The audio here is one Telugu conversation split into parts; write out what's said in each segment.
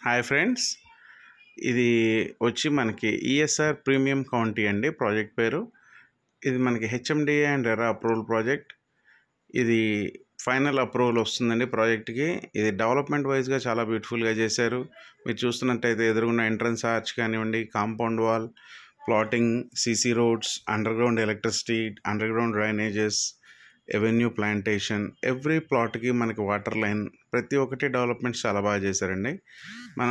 హాయ్ ఫ్రెండ్స్, ఇది వచ్చి మనకి ఈఎస్ఆర్ ప్రీమియం కౌంటీ అండి ప్రాజెక్ట్ పేరు. ఇది మనకి HMDA and RERA approval project. ఇది ఫైనల్ అప్రూవల్ వస్తుందండి ప్రాజెక్ట్కి. ఇది డెవలప్మెంట్ వైజ్గా చాలా బ్యూటిఫుల్గా చేశారు. మీరు చూస్తున్నట్టయితే ఎదురుగున్న ఎంట్రన్స్ ఆర్చ్ కానివ్వండి, compound wall, plotting, CC roads, underground electricity, underground drainages, avenue plantation, every ప్లాట్కి మనకి వాటర్ లైన్, ప్రతి ఒక్కటి డెవలప్మెంట్స్ చాలా బాగా చేశారండి. మన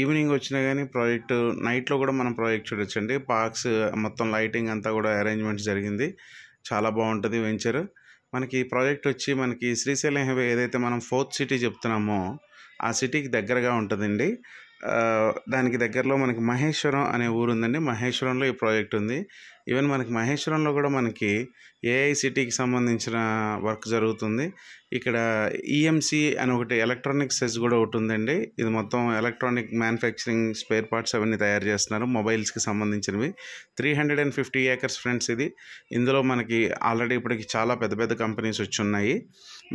ఈవినింగ్ వచ్చినా కానీ ప్రాజెక్టు నైట్లో కూడా మనం ప్రాజెక్ట్ చూడొచ్చండి. పార్క్స్ మొత్తం లైటింగ్ అంతా కూడా అరేంజ్మెంట్స్ జరిగింది. చాలా బాగుంటుంది వెంచర్. మనకి ప్రాజెక్ట్ వచ్చి మనకి శ్రీశైలం హైవే ఏదైతే మనం 4th సిటీ చెప్తున్నామో ఆ సిటీకి దగ్గరగా ఉంటుందండి. దానికి దగ్గరలో మనకి మహేశ్వరం అనే ఊరు ఉందండి. మహేశ్వరంలో ఈ ప్రాజెక్ట్ ఉంది. ఈవెన్ మనకి మహేశ్వరంలో కూడా మనకి ఏఐసిటీకి సంబంధించిన వర్క్ జరుగుతుంది. ఇక్కడ ఈఎంసి అని ఒకటి ఎలక్ట్రానిక్ సెస్ కూడా ఒకటి ఉందండి. ఇది మొత్తం ఎలక్ట్రానిక్ మ్యానుఫ్యాక్చరింగ్ స్పేర్ పార్ట్స్ అవన్నీ తయారు చేస్తున్నారు, మొబైల్స్కి సంబంధించినవి. 350 acres ఫ్రెండ్స్ ఇది. ఇందులో మనకి ఆల్రెడీ ఇప్పటికి చాలా పెద్ద పెద్ద కంపెనీస్ వచ్చి ఉన్నాయి.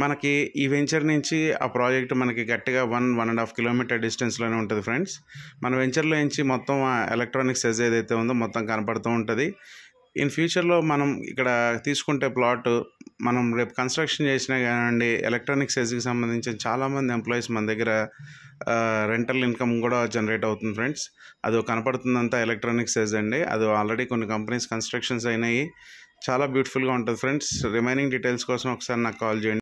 మనకి ఈ వెంచర్ నుంచి ఆ ప్రాజెక్ట్ మనకి గట్టిగా 1.5 కిలోమీటర్ డిస్టెన్స్లోనే ఉంటుంది ఫ్రెండ్స్. మన వెంచర్లో నుంచి మొత్తం ఎలక్ట్రానిక్ సెజ్ ఏదైతే ఉందో మొత్తం కనపడుతూ ఉంటుంది. ఇన్ ఫ్యూచర్లో మనం ఇక్కడ తీసుకుంటే ప్లాట్ మనం రేపు కన్స్ట్రక్షన్ చేసినా కానివ్వండి, ఎలక్ట్రానిక్ సెజ్కి సంబంధించిన చాలామంది ఎంప్లాయీస్ మన దగ్గర రెంటల్ ఇన్కమ్ కూడా జనరేట్ అవుతుంది ఫ్రెండ్స్. అది కనపడుతుందంతా ఎలక్ట్రానిక్ సెజ్ అండి. అది ఆల్రెడీ కొన్ని కంపెనీస్ కన్స్ట్రక్షన్స్ అయినాయి. చాలా బ్యూటిఫుల్గా ఉంటుంది ఫ్రెండ్స్. రిమైనింగ్ డీటెయిల్స్ కోసం ఒకసారి నాకు కాల్ చేయండి.